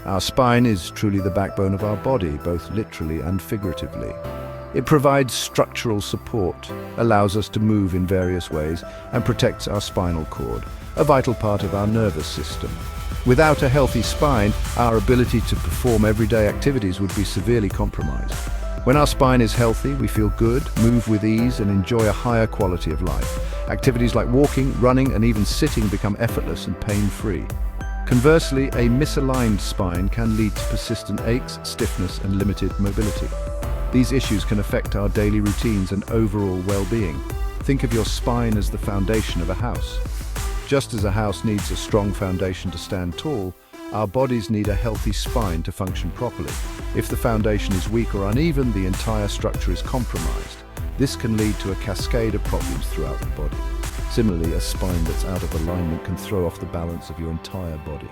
Our spine is truly the backbone of our body, both literally and figuratively. It provides structural support, allows us to move in various ways, and protects our spinal cord, a vital part of our nervous system. Without a healthy spine, our ability to perform everyday activities would be severely compromised. When our spine is healthy, we feel good, move with ease, and enjoy a higher quality of life. Activities like walking, running, and even sitting become effortless and pain-free. Conversely, a misaligned spine can lead to persistent aches, stiffness, and limited mobility. These issues can affect our daily routines and overall well-being. Think of your spine as the foundation of a house. Just as a house needs a strong foundation to stand tall, our bodies need a healthy spine to function properly. If the foundation is weak or uneven, the entire structure is compromised. This can lead to a cascade of problems throughout the body. Similarly, a spine that's out of alignment can throw off the balance of your entire body.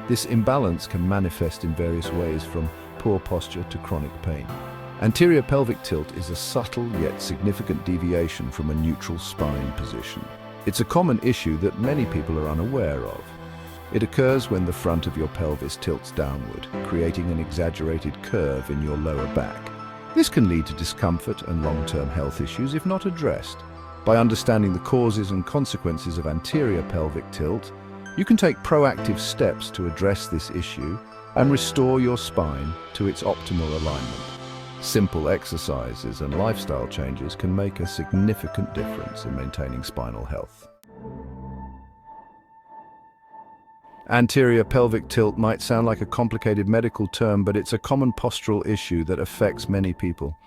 This imbalance can manifest in various ways, from poor posture to chronic pain. Anterior pelvic tilt is a subtle yet significant deviation from a neutral spine position. It's a common issue that many people are unaware of. It occurs when the front of your pelvis tilts downward, creating an exaggerated curve in your lower back. This can lead to discomfort and long-term health issues if not addressed. By understanding the causes and consequences of anterior pelvic tilt, you can take proactive steps to address this issue and restore your spine to its optimal alignment. Simple exercises and lifestyle changes can make a significant difference in maintaining spinal health. Anterior pelvic tilt might sound like a complicated medical term, but it's a common postural issue that affects many people.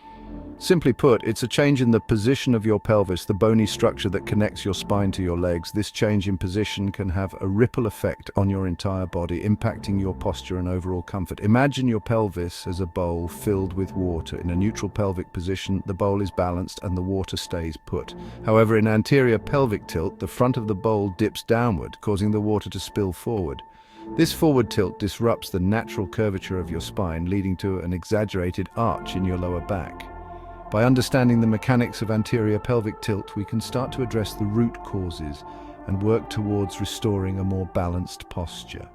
Simply put, it's a change in the position of your pelvis, the bony structure that connects your spine to your legs. This change in position can have a ripple effect on your entire body, impacting your posture and overall comfort. Imagine your pelvis as a bowl filled with water. In a neutral pelvic position, the bowl is balanced and the water stays put. However, in anterior pelvic tilt, the front of the bowl dips downward, causing the water to spill forward. This forward tilt disrupts the natural curvature of your spine, leading to an exaggerated arch in your lower back. By understanding the mechanics of anterior pelvic tilt, we can start to address the root causes and work towards restoring a more balanced posture.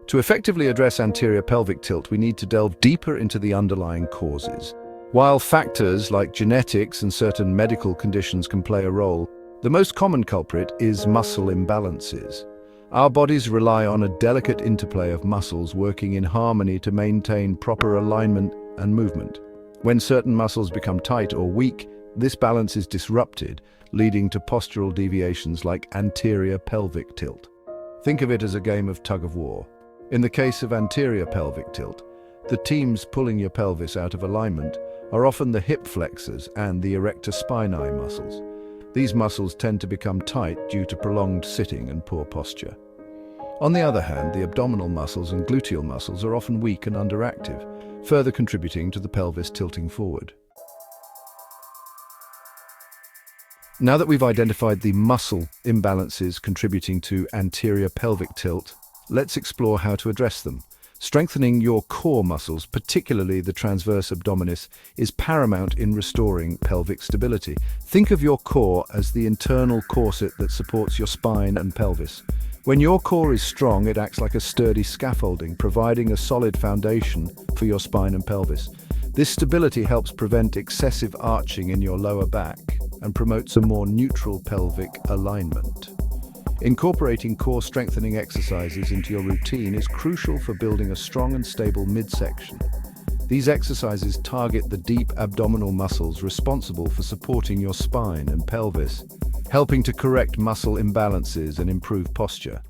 To effectively address anterior pelvic tilt, we need to delve deeper into the underlying causes. While factors like genetics and certain medical conditions can play a role, the most common culprit is muscle imbalances. Our bodies rely on a delicate interplay of muscles working in harmony to maintain proper alignment and movement. When certain muscles become tight or weak, this balance is disrupted, leading to postural deviations like anterior pelvic tilt. Think of it as a game of tug-of-war. In the case of anterior pelvic tilt, the teams pulling your pelvis out of alignment are often the hip flexors and the erector spinae muscles. These muscles tend to become tight due to prolonged sitting and poor posture. On the other hand, the abdominal muscles and gluteal muscles are often weak and underactive, further contributing to the pelvis tilting forward. Now that we've identified the muscle imbalances contributing to anterior pelvic tilt, let's explore how to address them. Strengthening your core muscles, particularly the transverse abdominis, is paramount in restoring pelvic stability. Think of your core as the internal corset that supports your spine and pelvis. When your core is strong, it acts like a sturdy scaffolding, providing a solid foundation for your spine and pelvis. This stability helps prevent excessive arching in your lower back and promotes a more neutral pelvic alignment. Incorporating core strengthening exercises into your routine is crucial for building a strong and stable midsection. These exercises target the deep abdominal muscles responsible for supporting your spine and pelvis, helping to correct muscle imbalances and improve posture.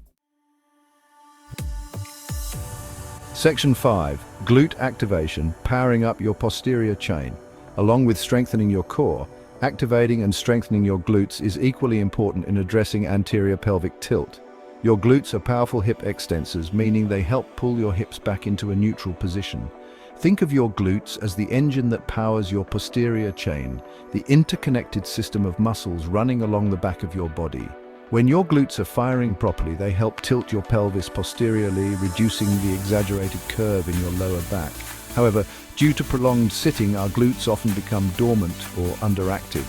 Section 5. Glute activation, powering up your posterior chain. Along with strengthening your core, activating and strengthening your glutes is equally important in addressing anterior pelvic tilt. Your glutes are powerful hip extensors, meaning they help pull your hips back into a neutral position. Think of your glutes as the engine that powers your posterior chain, the interconnected system of muscles running along the back of your body. When your glutes are firing properly, they help tilt your pelvis posteriorly, reducing the exaggerated curve in your lower back. However, due to prolonged sitting, our glutes often become dormant or underactive.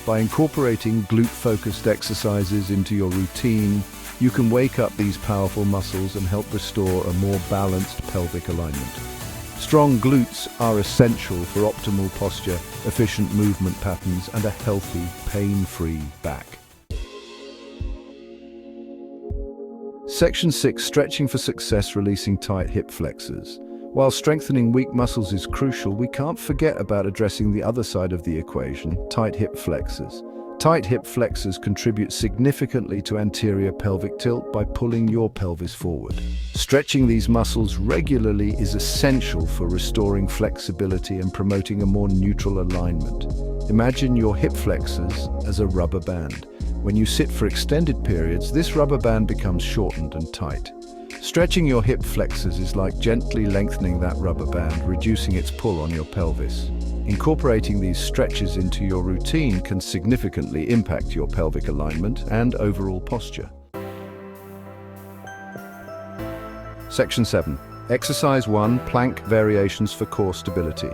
By incorporating glute-focused exercises into your routine, You can wake up these powerful muscles and help restore a more balanced pelvic alignment. Strong glutes are essential for optimal posture, efficient movement patterns, and a healthy, pain-free back. Section 6. Stretching for success, releasing tight hip flexors. While strengthening weak muscles is crucial, we can't forget about addressing the other side of the equation, tight hip flexors. Tight hip flexors contribute significantly to anterior pelvic tilt by pulling your pelvis forward. Stretching these muscles regularly is essential for restoring flexibility and promoting a more neutral alignment. Imagine your hip flexors as a rubber band. When you sit for extended periods, this rubber band becomes shortened and tight. Stretching your hip flexors is like gently lengthening that rubber band, reducing its pull on your pelvis. Incorporating these stretches into your routine can significantly impact your pelvic alignment and overall posture. Section 7. Exercise 1. Plank variations for core stability.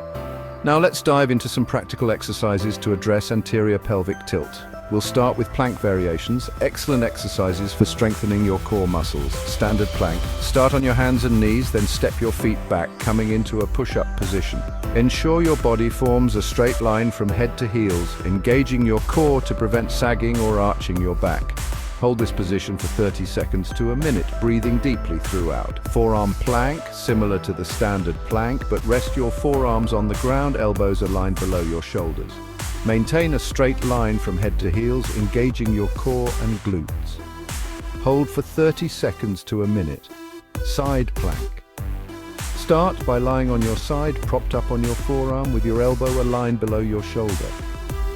Now let's dive into some practical exercises to address anterior pelvic tilt. We'll start with plank variations, excellent exercises for strengthening your core muscles. Standard plank. Start on your hands and knees, then step your feet back, coming into a push-up position. Ensure your body forms a straight line from head to heels, engaging your core to prevent sagging or arching your back. Hold this position for 30 seconds to a minute, breathing deeply throughout. Forearm plank, similar to the standard plank, but rest your forearms on the ground, elbows aligned below your shoulders. Maintain a straight line from head to heels, engaging your core and glutes. Hold for 30 seconds to a minute. Side plank. Start by lying on your side, propped up on your forearm with your elbow aligned below your shoulder.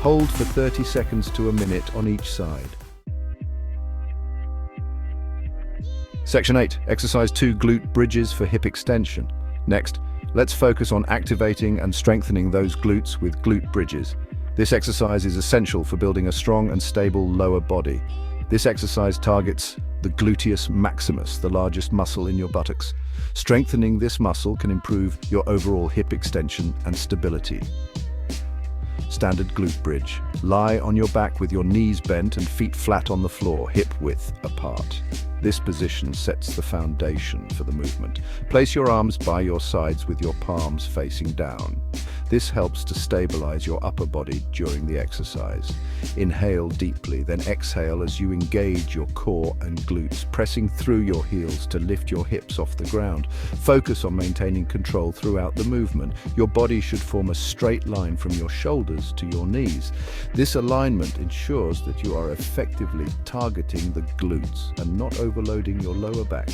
Hold for 30 seconds to a minute on each side. Section 8. Exercise 2. Glute bridges for hip extension. Next, let's focus on activating and strengthening those glutes with glute bridges. This exercise is essential for building a strong and stable lower body. This exercise targets the gluteus maximus, the largest muscle in your buttocks. Strengthening this muscle can improve your overall hip extension and stability. Standard glute bridge. Lie on your back with your knees bent and feet flat on the floor, hip width apart. This position sets the foundation for the movement. Place your arms by your sides with your palms facing down. This helps to stabilize your upper body during the exercise. Inhale deeply, then exhale as you engage your core and glutes, pressing through your heels to lift your hips off the ground. Focus on maintaining control throughout the movement. Your body should form a straight line from your shoulders to your knees. This alignment ensures that you are effectively targeting the glutes and not overloading your lower back.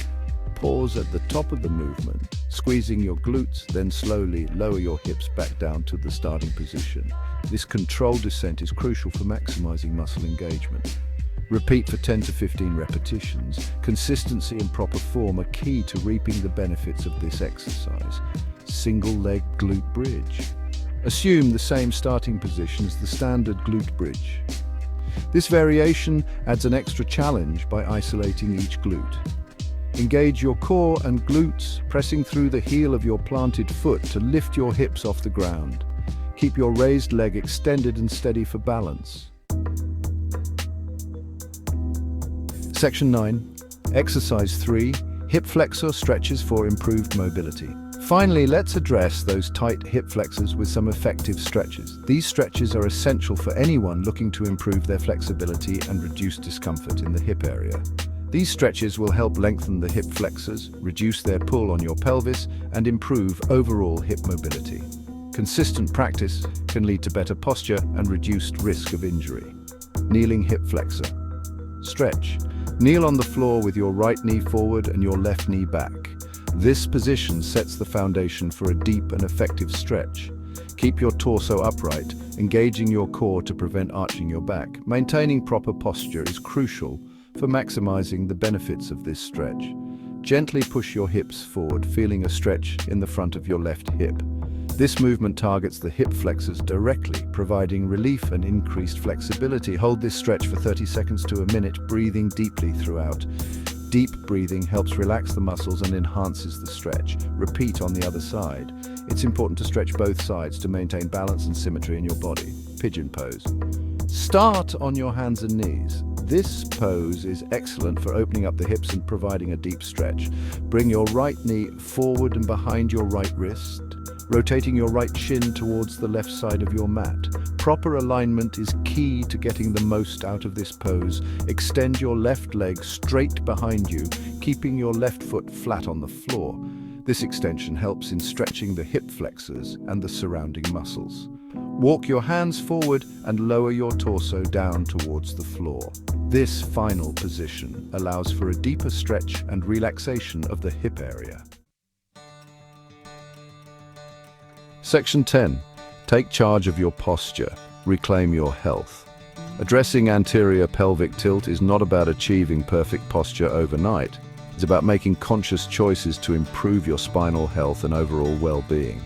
Pause at the top of the movement, squeezing your glutes, then slowly lower your hips back down to the starting position. This controlled descent is crucial for maximizing muscle engagement. Repeat for 10 to 15 repetitions. Consistency and proper form are key to reaping the benefits of this exercise. Single leg glute bridge. Assume the same starting position as the standard glute bridge. This variation adds an extra challenge by isolating each glute. Engage your core and glutes, pressing through the heel of your planted foot to lift your hips off the ground. Keep your raised leg extended and steady for balance. Section 9. Exercise 3. Hip flexor stretches for improved mobility. Finally, let's address those tight hip flexors with some effective stretches. These stretches are essential for anyone looking to improve their flexibility and reduce discomfort in the hip area. These stretches will help lengthen the hip flexors, reduce their pull on your pelvis, and improve overall hip mobility. Consistent practice can lead to better posture and reduced risk of injury. Kneeling hip flexor. Stretch. Kneel on the floor with your right knee forward and your left knee back. This position sets the foundation for a deep and effective stretch. Keep your torso upright, engaging your core to prevent arching your back. Maintaining proper posture is crucial for maximizing the benefits of this stretch. Gently push your hips forward, feeling a stretch in the front of your left hip. This movement targets the hip flexors directly, providing relief and increased flexibility. Hold this stretch for 30 seconds to a minute, breathing deeply throughout. Deep breathing helps relax the muscles and enhances the stretch. Repeat on the other side. It's important to stretch both sides to maintain balance and symmetry in your body. Pigeon pose. Start on your hands and knees. This pose is excellent for opening up the hips and providing a deep stretch. Bring your right knee forward and behind your right wrist, rotating your right shin towards the left side of your mat. Proper alignment is key to getting the most out of this pose. Extend your left leg straight behind you, keeping your left foot flat on the floor. This extension helps in stretching the hip flexors and the surrounding muscles. Walk your hands forward and lower your torso down towards the floor. This final position allows for a deeper stretch and relaxation of the hip area. Section 10. Take charge of your posture. Reclaim your health. Addressing anterior pelvic tilt is not about achieving perfect posture overnight. It's about making conscious choices to improve your spinal health and overall well-being.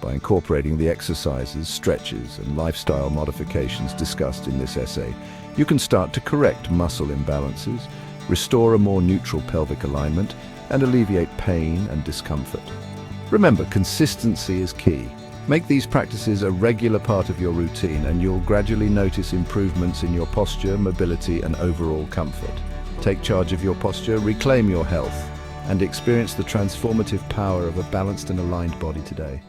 By incorporating the exercises, stretches, and lifestyle modifications discussed in this essay, you can start to correct muscle imbalances, restore a more neutral pelvic alignment, and alleviate pain and discomfort. Remember, consistency is key. Make these practices a regular part of your routine, and you'll gradually notice improvements in your posture, mobility, and overall comfort. Take charge of your posture, reclaim your health, and experience the transformative power of a balanced and aligned body today.